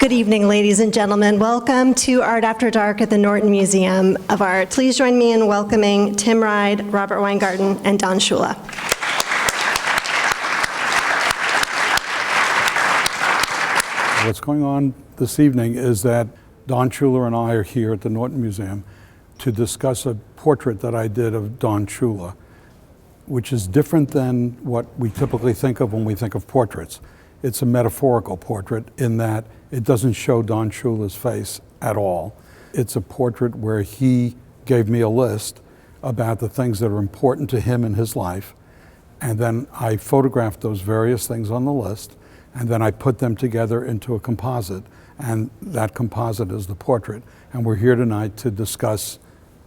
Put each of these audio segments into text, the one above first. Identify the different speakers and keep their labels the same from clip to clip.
Speaker 1: Good evening, ladies and gentlemen. Welcome to Art After Dark at the Norton Museum of Art. Please join me in welcoming Tim Ride, Robert Weingarten, and Don Shula.
Speaker 2: What's going on this evening is that Don Shula and I are here at the Norton Museum to discuss a portrait that I did of Don Shula, which is different than what we typically think of when we think of portraits. It's a metaphorical portrait in that it doesn't show Don Shula's face at all. It's a portrait where he gave me a list about the things that are important to him in his life, and then I photographed those various things on the list, and then I put them together into a composite, and that composite is the portrait. And we're here tonight to discuss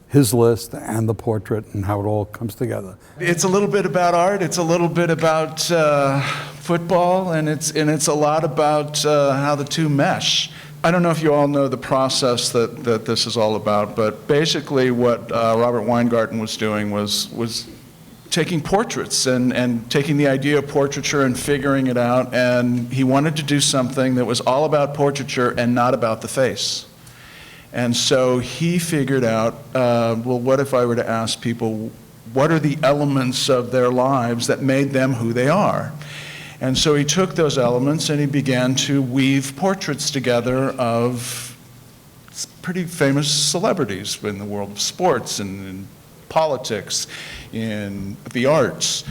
Speaker 2: his list and the portrait and how it all comes together.
Speaker 3: It's a little bit about art, it's a little bit about football, and it's a lot about how the two mesh. I don't know if you all know the process that this is all about, but basically what Robert Weingarten was doing was taking portraits and taking the idea of portraiture and figuring it out, and he wanted to do something that was all about portraiture and not about the face. And so he figured out, well, what if I were to ask people, what are the elements of their lives that made them who they are? And so he took those elements and he began to weave portraits together of pretty famous celebrities in the world of sports and in politics, in the arts,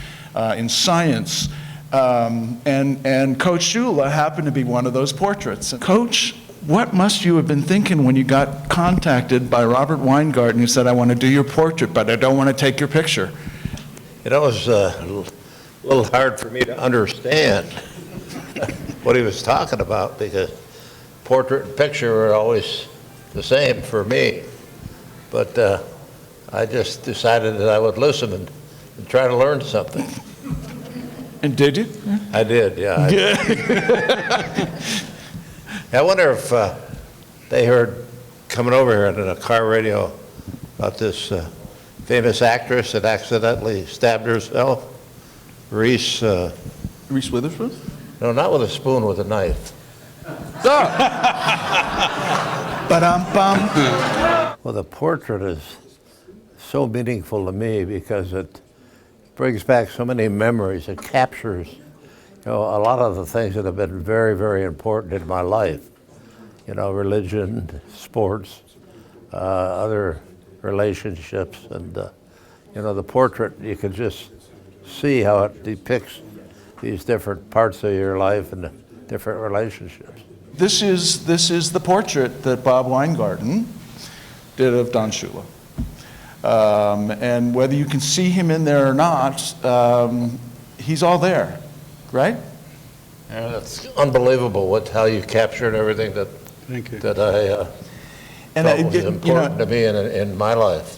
Speaker 3: in science. And Coach Shula happened to be one of those portraits. Coach, what must you have been thinking when you got contacted by Robert Weingarten who said, I want to do your portrait, but I don't want to take your picture?
Speaker 4: You know, it was a little hard for me to understand what he was talking about, because portrait and picture were always the same for me. But I just decided that I would listen and try to learn something.
Speaker 3: And did you?
Speaker 4: I did, yeah. I wonder if they heard coming over here on a car radio about this famous actress that accidentally stabbed herself, Reese
Speaker 3: Witherspoon?
Speaker 4: No, not with a spoon, with a knife.
Speaker 3: Ba-dum-bum.
Speaker 4: Well, the portrait is so meaningful to me because it brings back so many memories. It captures a lot of the things that have been very, very important in my life. You know, religion, sports, other relationships, and the portrait, you can just see how it depicts these different parts of your life and different relationships.
Speaker 3: This is the portrait that Bob Weingarten did of Don Shula. And whether you can see him in there or not, he's all there, right?
Speaker 4: Yeah, it's unbelievable how you captured everything that
Speaker 2: Thank you.
Speaker 4: that I thought was important to me in my life.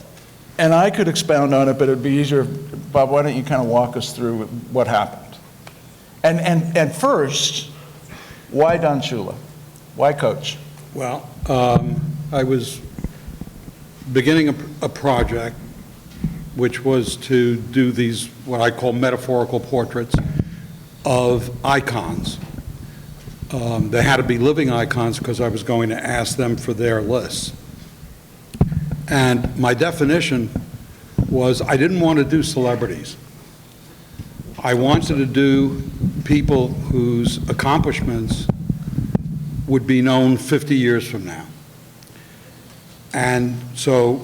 Speaker 3: And I could expound on it, but it'd be easier. Bob, why don't you kind of walk us through what happened? And first, why Don Shula? Why Coach?
Speaker 2: Well, I was beginning a project which was to do these, what I call metaphorical portraits of icons. They had to be living icons because I was going to ask them for their lists. And my definition was I didn't want to do celebrities. I wanted to do people whose accomplishments would be known 50 years from now. And so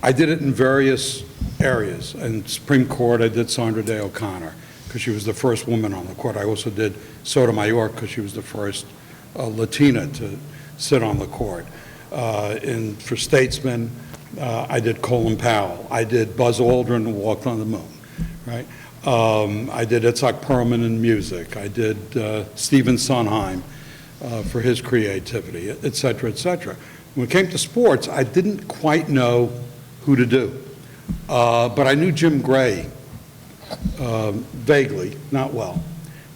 Speaker 2: I did it in various areas. In Supreme Court, I did Sandra Day O'Connor because she was the first woman on the court. I also did Sotomayor because she was the first Latina to sit on the court. For statesmen, I did Colin Powell. I did Buzz Aldrin, who walked on the moon, right? I did Itzhak Perlman in music. I did Stephen Sondheim for his creativity, et cetera, et cetera. When it came to sports, I didn't quite know who to do. But I knew Jim Gray vaguely, not well.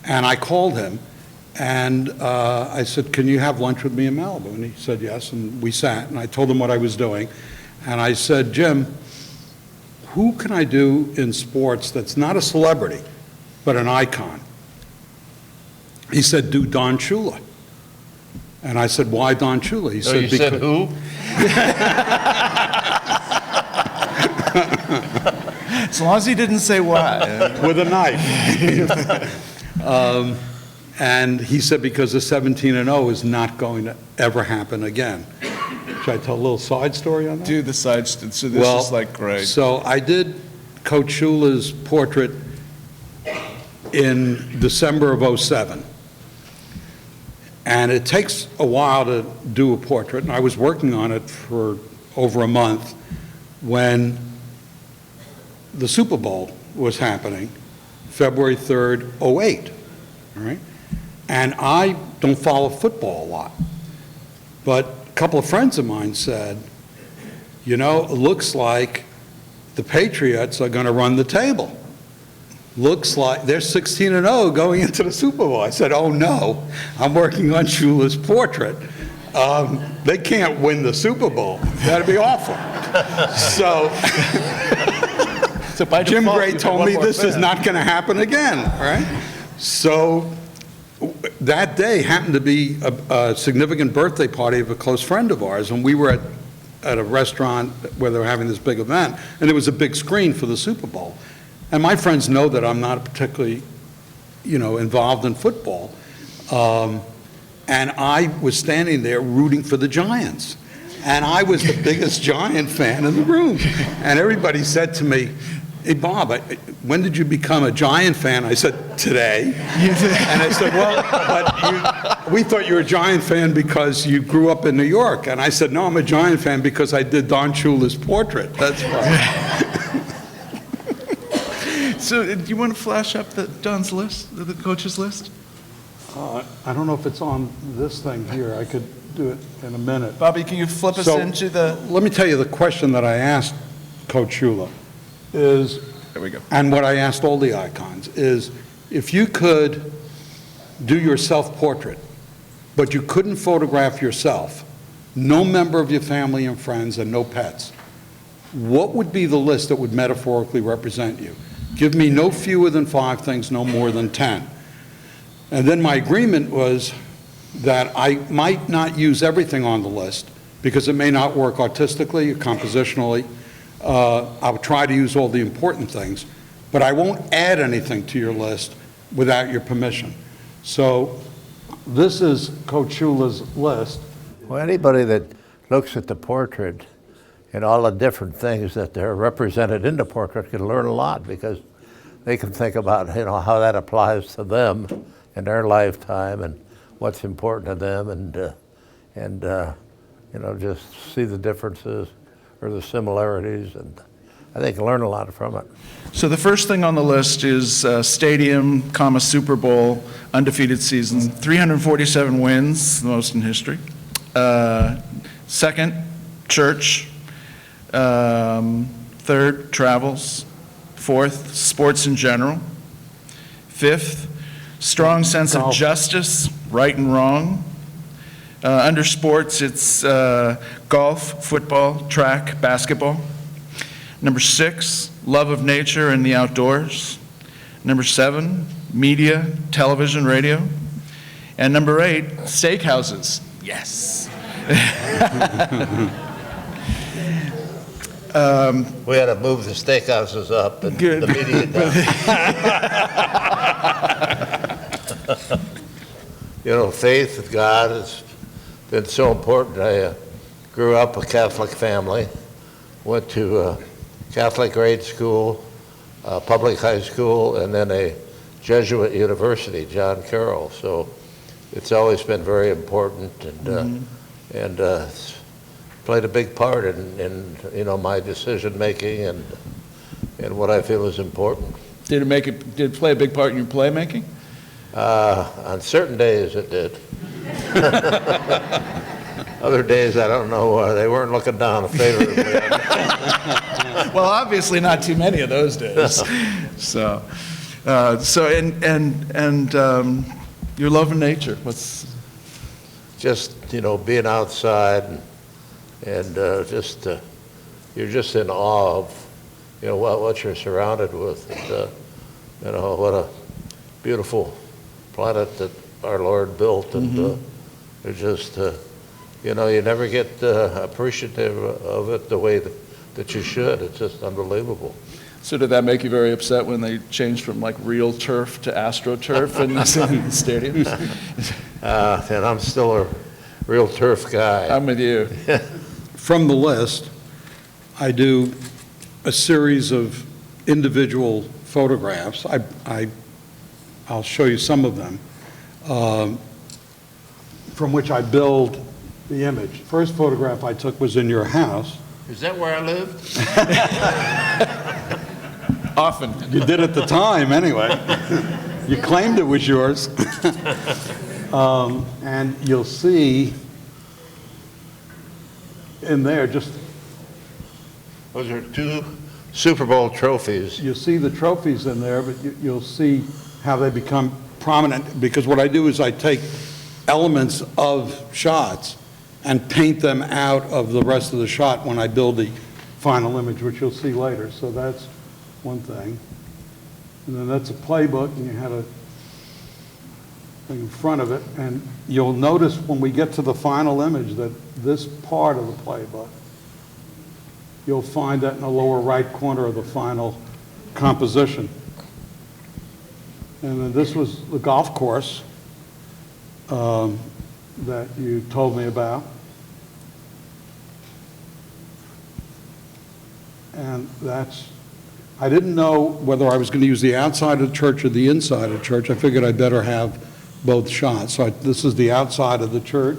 Speaker 2: And I called him and I said, can you have lunch with me in Malibu? And he said yes, and we sat, and I told him what I was doing. And I said, Jim, who can I do in sports that's not a celebrity, but an icon? He said, do Don Shula. And I said, why Don Shula? He
Speaker 4: So you said who?
Speaker 3: As long as he didn't say why.
Speaker 2: with a knife. And he said, because the 17-0 is not going to ever happen again. Should I tell a little side story on that?
Speaker 3: Do the side, so this is like great.
Speaker 2: So I did Coach Shula's portrait in December of '07. And it takes a while to do a portrait, and I was working on it for over a month when the Super Bowl was happening, February 3rd, '08, all right? And I don't follow football a lot, but a couple of friends of mine said, you know, it looks like the Patriots are going to run the table. Looks like they're 16-0 going into the Super Bowl. I said, oh no, I'm working on Shula's portrait. They can't win the Super Bowl. That'd be awful. So
Speaker 3: by
Speaker 2: Jim
Speaker 3: default,
Speaker 2: Gray
Speaker 3: you
Speaker 2: told
Speaker 3: get
Speaker 2: me
Speaker 3: one more
Speaker 2: this is
Speaker 3: fan.
Speaker 2: not going to happen again, all right? So that day happened to be a significant birthday party of a close friend of ours, and we were at a restaurant where they were having this big event, and there was a big screen for the Super Bowl. And my friends know that I'm not particularly, involved in football. And I was standing there rooting for the Giants. And I was the biggest Giant fan in the room. And everybody said to me, hey, Bob, when did you become a Giant fan? I said, today. And I said, well, but we thought you were a Giant fan because you grew up in New York. And I said, no, I'm a Giant fan because I did Don Shula's portrait. That's why.
Speaker 3: So do you want to flash up Don's list, the coach's list?
Speaker 2: I don't know if it's on this thing here. I could do it in a minute.
Speaker 3: Bobby, can you flip us into the...
Speaker 2: Let me tell you the question that I asked Coach Shula is,
Speaker 3: There we go.
Speaker 2: and what I asked all the icons, is if you could do your self-portrait, but you couldn't photograph yourself, no member of your family and friends, and no pets, what would be the list that would metaphorically represent you? Give me no fewer than 5 things, no more than 10. And then my agreement was that I might not use everything on the list because it may not work artistically or compositionally. I'll try to use all the important things, but I won't add anything to your list without your permission. So this is Coach Shula's list.
Speaker 4: Well, anybody that looks at the portrait and all the different things that are represented in the portrait can learn a lot, because they can think about how that applies to them in their lifetime and what's important to them, and just see the differences or the similarities, and I think learn a lot from it.
Speaker 3: So the first thing on the list is stadium, Super Bowl, undefeated season, 347 wins, the most in history. Second, church. Third, travels. Fourth, sports in general. Fifth, strong sense of justice, right and wrong. Under sports, it's golf, football, track, basketball. Number 6, love of nature and the outdoors. Number 7, media, television, radio. And number 8, steakhouses. Yes.
Speaker 4: We had to move the steakhouses up and
Speaker 3: Good.
Speaker 4: the media down. Faith with God has been so important. I grew up a Catholic family, went to Catholic grade school, public high school, and then a Jesuit university, John Carroll. So it's always been very important, and it's played a big part in my decision making and what I feel is important.
Speaker 3: Did it play a big part in your playmaking?
Speaker 4: On certain days it did. Other days, I don't know, they weren't looking down favorably.
Speaker 3: Well, obviously not too many of those days. So your love of nature, what's...
Speaker 4: Just, being outside and just, you're just in awe of, what you're surrounded with. And, what a beautiful planet that our Lord built, and They're just, you know, you never get appreciative of it the way that you should. It's just unbelievable.
Speaker 3: So did that make you very upset when they changed from like real turf to AstroTurf in the stadiums?
Speaker 4: And I'm still a real turf guy.
Speaker 3: I'm with you.
Speaker 2: From the list, I do a series of individual photographs. I'll show you some of them, from which I build the image. First photograph I took was in your house.
Speaker 4: Is that where I lived?
Speaker 3: Often.
Speaker 2: You did at the time, anyway. You claimed it was yours. And you'll see in there, just,
Speaker 4: Those are 2 Super Bowl trophies.
Speaker 2: you'll see the trophies in there, but you'll see how they become prominent, because what I do is I take elements of shots and paint them out of the rest of the shot when I build the final image, which you'll see later. So that's one thing. And then that's a playbook, and you have a thing in front of it. And you'll notice when we get to the final image that this part of the playbook, you'll find that in the lower right corner of the final composition. And then this was the golf course that you told me about. And that's, I didn't know whether I was going to use the outside of the church or the inside of the church. I figured I'd better have both shots. So this is the outside of the church,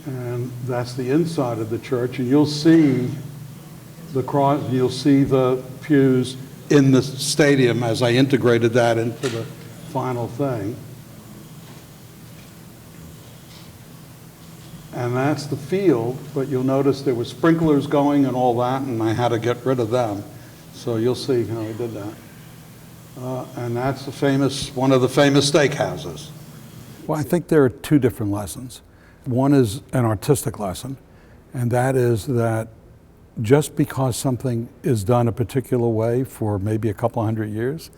Speaker 2: and that's the inside of the church. And you'll see the cross, you'll see the pews in the stadium as I integrated that into the final thing. And that's the field, but you'll notice there were sprinklers going and all that, and I had to get rid of them. So you'll see how I did that. And that's the famous, one of the famous steakhouses. Well, I think there are 2 different lessons. One is an artistic lesson, and that is that just because something is done a particular way for maybe a couple hundred years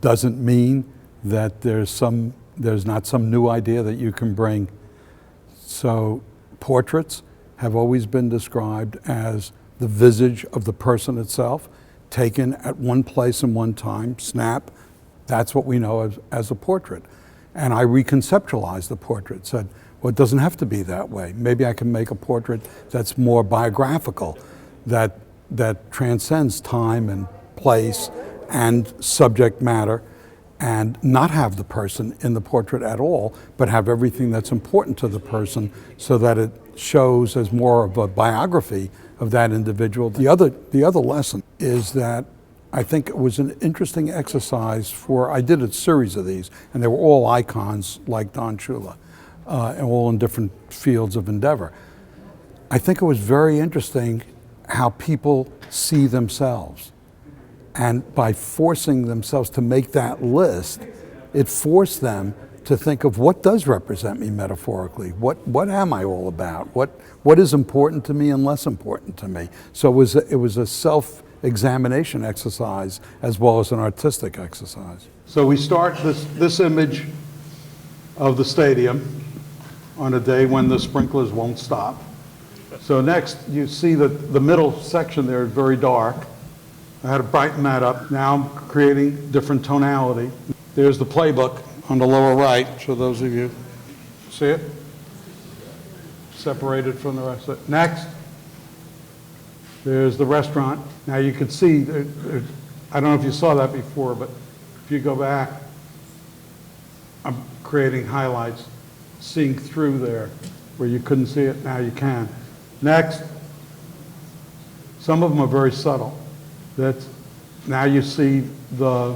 Speaker 2: doesn't mean that there's not some new idea that you can bring. So portraits have always been described as the visage of the person itself, taken at one place and one time, snap. That's what we know as a portrait. And I reconceptualized the portrait, said, well, it doesn't have to be that way. Maybe I can make a portrait that's more biographical, that transcends time and place and subject matter, and not have the person in the portrait at all, but have everything that's important to the person so that it shows as more of a biography of that individual. The other lesson is that I think it was an interesting exercise I did a series of these, and they were all icons like Don Shula, and all in different fields of endeavor. I think it was very interesting how people see themselves. And by forcing themselves to make that list, it forced them to think of what does represent me metaphorically. What am I all about? What is important to me and less important to me? So it was a self-examination exercise as well as an artistic exercise. So we start this image of the stadium on a day when the sprinklers won't stop. So next, you see that the middle section there is very dark. I had to brighten that up. Now I'm creating different tonality. There's the playbook on the lower right, so those of you see it? Separated from the rest of it. Next, there's the restaurant. Now you can see, I don't know if you saw that before, but if you go back, I'm creating highlights, seeing through there where you couldn't see it, now you can. Next, some of them are very subtle. Now you see the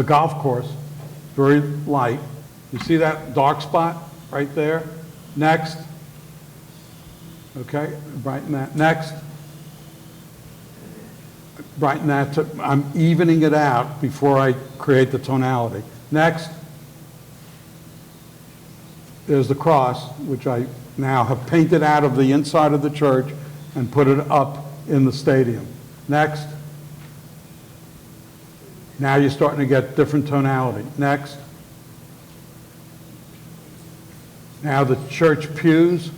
Speaker 2: golf course, very light. You see that dark spot right there? Next. Okay, brighten that. Next. Brighten that. I'm evening it out before I create the tonality. Next. There's the cross, which I now have painted out of the inside of the church and put it up in the stadium. Next. Now you're starting to get different tonality. Next. Now the church pews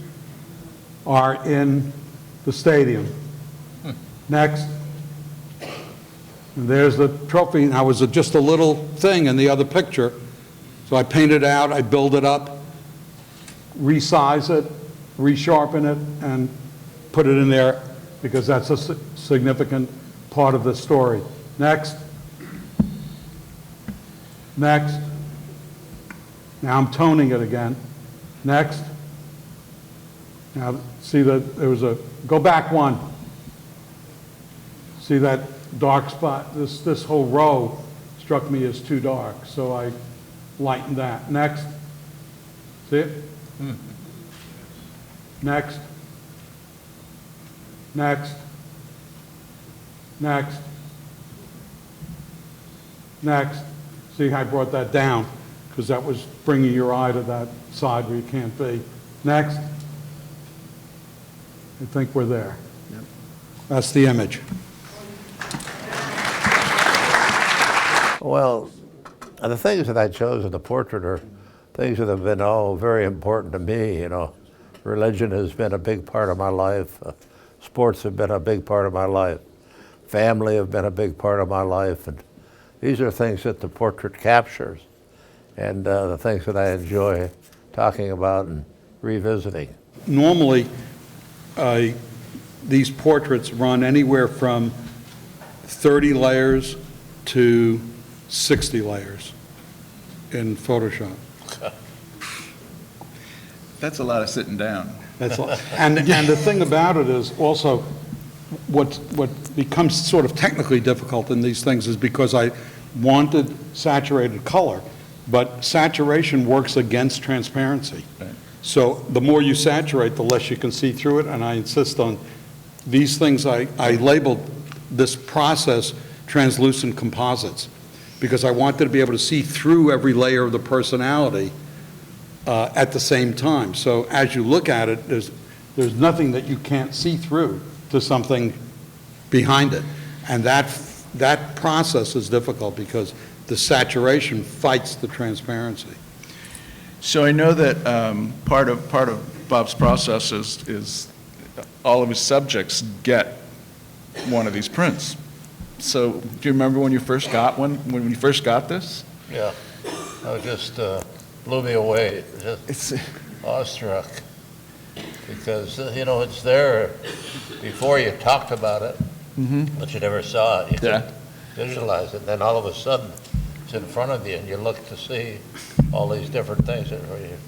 Speaker 2: are in the stadium. Next. And there's the trophy. Now, it was just a little thing in the other picture. So I paint it out, I build it up, resize it, resharpen it, and put it in there because that's a significant part of the story. Next. Next. Now I'm toning it again. Next. Now, see that there was a, go back one. See that dark spot? This whole row struck me as too dark, so I lightened that. Next. See it? Next. Next. Next. Next. See how I brought that down? Because that was bringing your eye to that side where you can't be. Next. I think we're there. Yep. That's the image.
Speaker 4: Well, the things that I chose in the portrait are things that have been all very important to me. You know, religion has been a big part of my life. Sports have been a big part of my life. Family have been a big part of my life. And these are things that the portrait captures, and the things that I enjoy talking about and revisiting.
Speaker 2: Normally, these portraits run anywhere from 30 layers to 60 layers in Photoshop.
Speaker 3: That's a lot of sitting down.
Speaker 2: That's and the thing about it is also what becomes sort of technically difficult in these things is because I wanted saturated color, but saturation works against transparency.
Speaker 3: Right.
Speaker 2: So the more you saturate, the less you can see through it, and I insist on these things. I labeled this process translucent composites because I wanted to be able to see through every layer of the personality at the same time. So as you look at it, there's nothing that you can't see through to something behind it. And that process is difficult because the saturation fights the transparency.
Speaker 3: So I know that part of Bob's process is all of his subjects get one of these prints. So do you remember when you first got one, when you first got this?
Speaker 4: Yeah, it just blew me away, just awestruck. Because, you know, it's there before you talked about it, but you never saw it. You couldn't visualize it. And then all of a sudden, it's in front of you, and you look to see all these different things that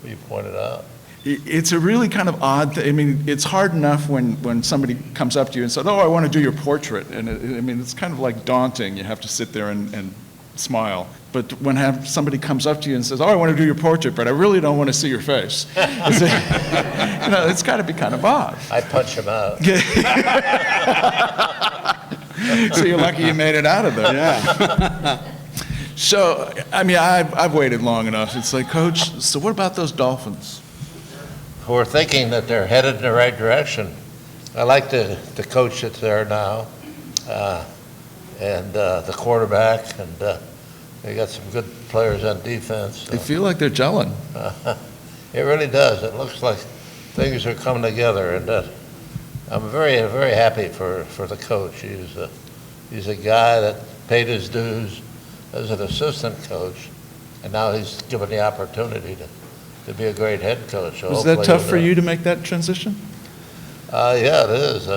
Speaker 4: you pointed out.
Speaker 3: It's a really kind of odd thing. I mean, it's hard enough when somebody comes up to you and says, "Oh, I want to do your portrait," and I mean, it's kind of like daunting. You have to sit there and smile. But when somebody comes up to you and says, "Oh, I want to do your portrait, but I really don't want to see your face," it's got to be kind of odd.
Speaker 4: I punch him out.
Speaker 3: So you're lucky you made it out of there.
Speaker 2: Yeah.
Speaker 3: So, I mean, I've waited long enough. It's like, Coach, so what about those Dolphins?
Speaker 4: We're thinking that they're headed in the right direction. I like the coach that's there now, and the quarterback, and they got some good players on defense.
Speaker 3: They feel like they're gelling.
Speaker 4: It really does. It looks like things are coming together, and I'm very, very happy for the coach. He's a guy that paid his dues as an assistant coach, and now he's given the opportunity to be a great head coach. So
Speaker 3: Was that tough for you to make that transition?
Speaker 4: Yeah, it is.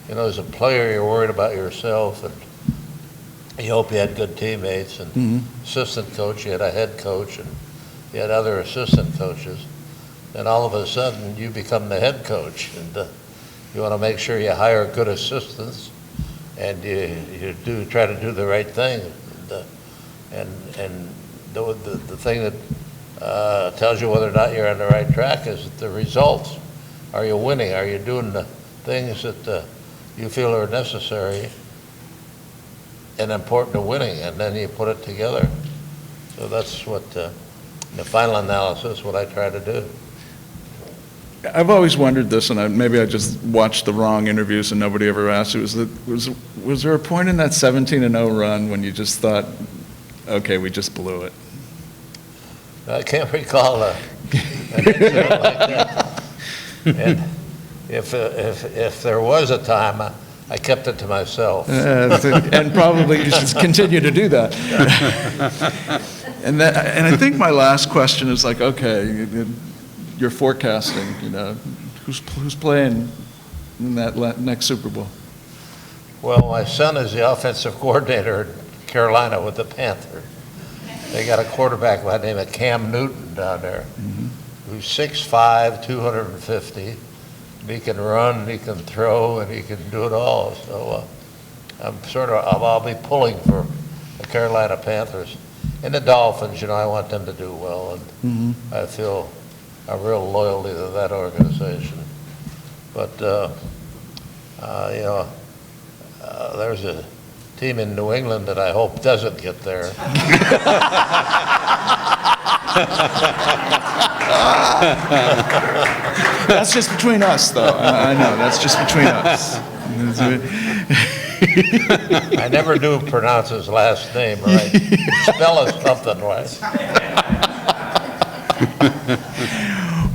Speaker 4: You know, as a player, you're worried about yourself, and you hope you had good teammates. And assistant coach, you had a head coach, and you had other assistant coaches. And all of a sudden, you become the head coach, and you want to make sure you hire good assistants, and you do try to do the right thing. And the thing that tells you whether or not you're on the right track is the results. Are you winning? Are you doing the things that you feel are necessary and important to winning? And then you put it together. So that's what, in the final analysis, what I try to do.
Speaker 3: I've always wondered this, and maybe I just watched the wrong interviews and nobody ever asked. Was there a point in that 17-0 run when you just thought, okay, we just blew it?
Speaker 4: I can't recall An incident like that. And if there was a time, I kept it to myself.
Speaker 3: And probably you should continue to do that. And I think my last question is like, okay, you're forecasting, who's playing in that next Super Bowl?
Speaker 4: Well, my son is the offensive coordinator in Carolina with the Panthers. They got a quarterback by the name of Cam Newton down there, who's 6'5", 250. He can run, he can throw, and he can do it all. So I'll be pulling for the Carolina Panthers. And the Dolphins, I want them to do well, and I feel a real loyalty to that organization. But there's a team in New England that I hope doesn't get there.
Speaker 3: That's just between us, though. I know, that's just between us.
Speaker 4: I never do pronounce his last name right. Spell it something right.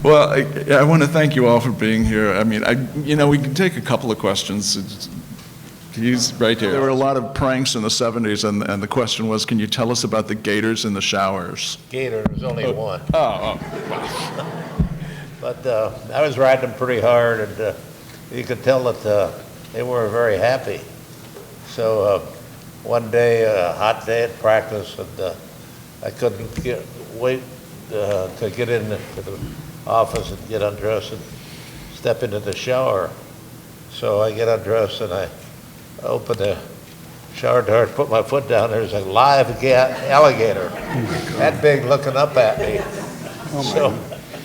Speaker 3: Well, I want to thank you all for being here. I mean, we can take a couple of questions. He's right here. There were a lot of pranks in the 70s, and the question was, can you tell us about the gators in the showers?
Speaker 4: Gator, there's only one.
Speaker 3: Wow.
Speaker 4: But I was riding them pretty hard, and you could tell that they weren't very happy. So one day, a hot day at practice, and I couldn't wait to get into the office and get undressed and step into the shower. So I get undressed and I open the shower door, put my foot down. There's a live alligator, that big, looking up at me. So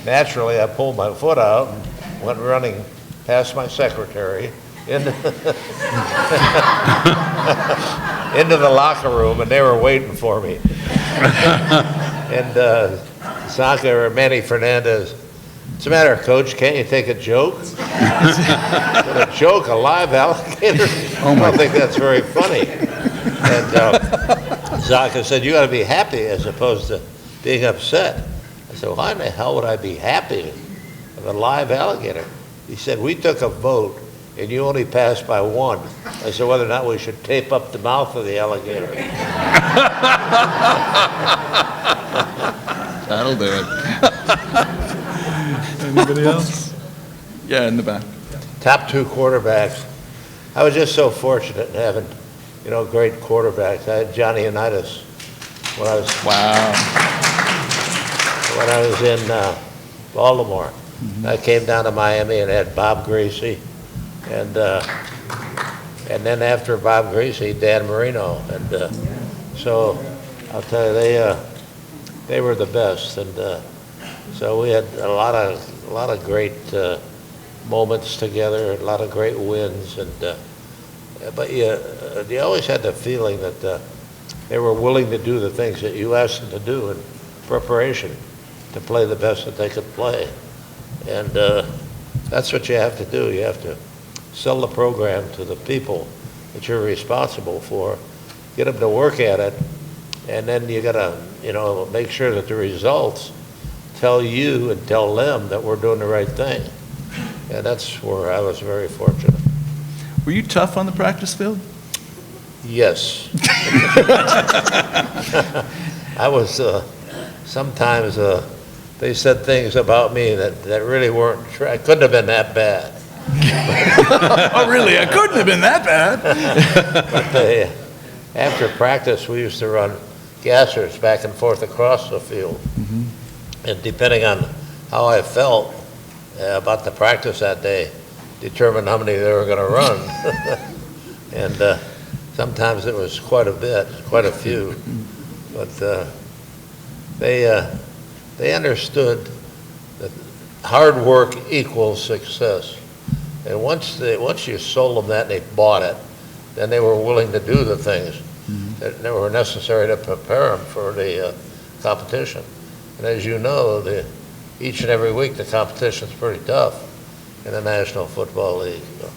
Speaker 4: naturally, I pulled my foot out and went running past my secretary into the locker room, and they were waiting for me. And Saka or Manny Fernandez, what's the matter, Coach? Can't you take a joke? A joke, a live alligator? I don't think that's very funny. And Zaka said, you got to be happy as opposed to being upset. I said, why in the hell would I be happy with a live alligator? He said, we took a vote and you only passed by one. I said, whether or not we should tape up the mouth of the alligator.
Speaker 3: That'll do it. Anybody else? Yeah, in the back.
Speaker 4: Top two quarterbacks. I was just so fortunate in having, great quarterbacks. I had Johnny Unitas when I was when I was in Baltimore. I came down to Miami and had Bob Gracie, and then after Bob Gracie, Dan Marino, and so I'll tell you, they were the best, and so we had a lot of great moments together, a lot of great wins, and but you always had the feeling that they were willing to do the things that you asked them to do in preparation to play the best that they could play, and that's what you have to do. You have to sell the program to the people that you're responsible for, get them to work at it, and then you got to make sure that the results tell you and tell them that we're doing the right thing. And that's where I was very fortunate.
Speaker 3: Were you tough on the practice field?
Speaker 4: Yes. I was, sometimes they said things about me that really weren't true. I couldn't have been that bad.
Speaker 3: Oh, really? I couldn't have been that bad.
Speaker 4: But after practice, we used to run gassers back and forth across the field. And depending on how I felt about the practice that day, determined how many they were going to run. And sometimes it was quite a bit, quite a few. But they understood that hard work equals success. And once you sold them that and they bought it, then they were willing to do the things that were necessary to prepare them for the competition. And as you know, each and every week the competition's pretty tough in the National Football League. So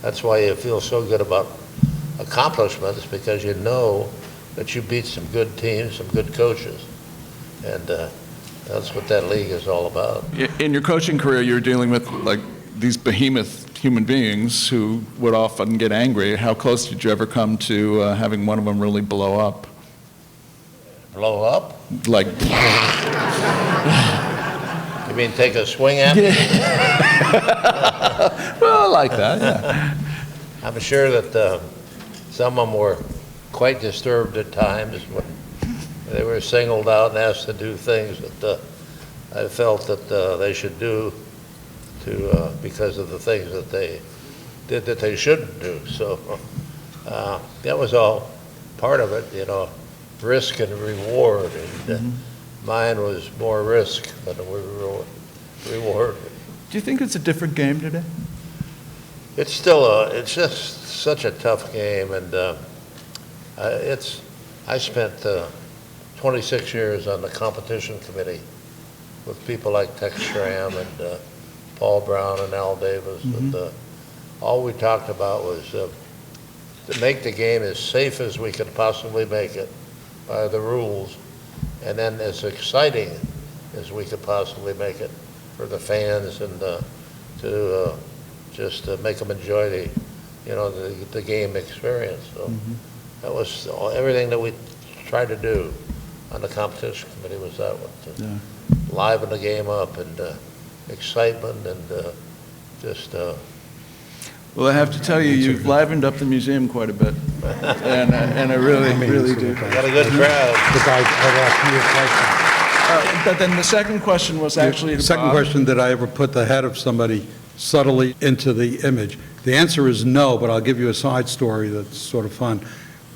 Speaker 4: that's why you feel so good about accomplishments, because you know that you beat some good teams, some good coaches. And That's what that league is all about.
Speaker 3: In your coaching career, you were dealing with like these behemoth human beings who would often get angry. How close did you ever come to having one of them really blow up?
Speaker 4: Blow up?
Speaker 3: Like,
Speaker 4: You mean take a swing at me?
Speaker 3: well, like that, yeah.
Speaker 4: I'm sure that some of them were quite disturbed at times when they were singled out and asked to do things that I felt that they should do because of the things that they did that they shouldn't do. So that was all part of it, you know, risk and reward. And mine was more risk than reward.
Speaker 3: Do you think it's a different game today?
Speaker 4: It's still it's just such a tough game, and I spent 26 years on the competition committee with people like Tex Schramm and Paul Brown and Al Davis, and all we talked about was to make the game as safe as we could possibly make it by the rules, and then as exciting as we could possibly make it for the fans, and to just make them enjoy the game experience. So that was everything that we tried to do on the competition committee was that one, to liven the game up and excitement and just.
Speaker 3: Well, I have to tell you, you've livened up the museum quite a bit, and I really, really do.
Speaker 4: Got a good crowd.
Speaker 2: I've asked you a question.
Speaker 3: But then the second question was actually
Speaker 2: The second question, did I ever put the head of somebody subtly into the image? The answer is no, but I'll give you a side story that's sort of fun.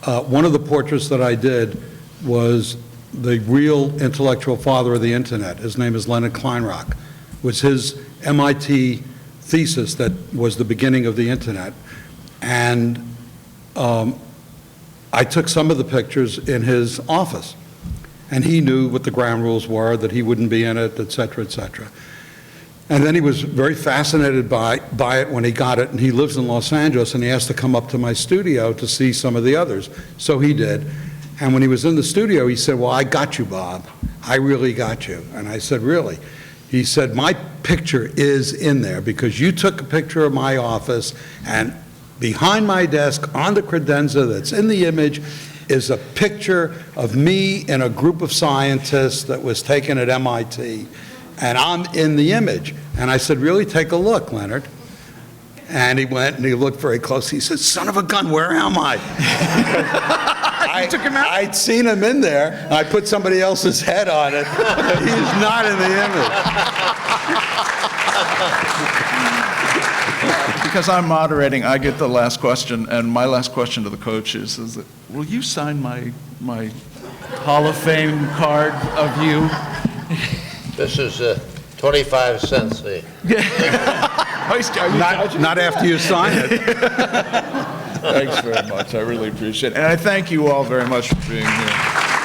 Speaker 2: One of the portraits that I did was the real intellectual father of the internet. His name is Leonard Kleinrock. It was his MIT thesis that was the beginning of the internet. And I took some of the pictures in his office. And he knew what the ground rules were, that he wouldn't be in it, et cetera, et cetera. And then he was very fascinated by it when he got it, and he lives in Los Angeles, and he asked to come up to my studio to see some of the others. So he did. And when he was in the studio, he said, well, I got you, Bob. I really got you. And I said, really? He said, my picture is in there because you took a picture of my office, and behind my desk on the credenza that's in the image is a picture of me and a group of scientists that was taken at MIT, and I'm in the image. And I said, really? Take a look, Leonard. And he went and he looked very close. He said, son of a gun, where am I? You took him out? I'd seen him in there. I put somebody else's head on it. He's not in the image.
Speaker 3: because I'm moderating, I get the last question, and my last question to the coach is that, will you sign my Hall of Fame card of you?
Speaker 4: This is 25 cents.
Speaker 2: Not after you sign it.
Speaker 3: Thanks very much. I really appreciate it. And I thank you all very much for being here.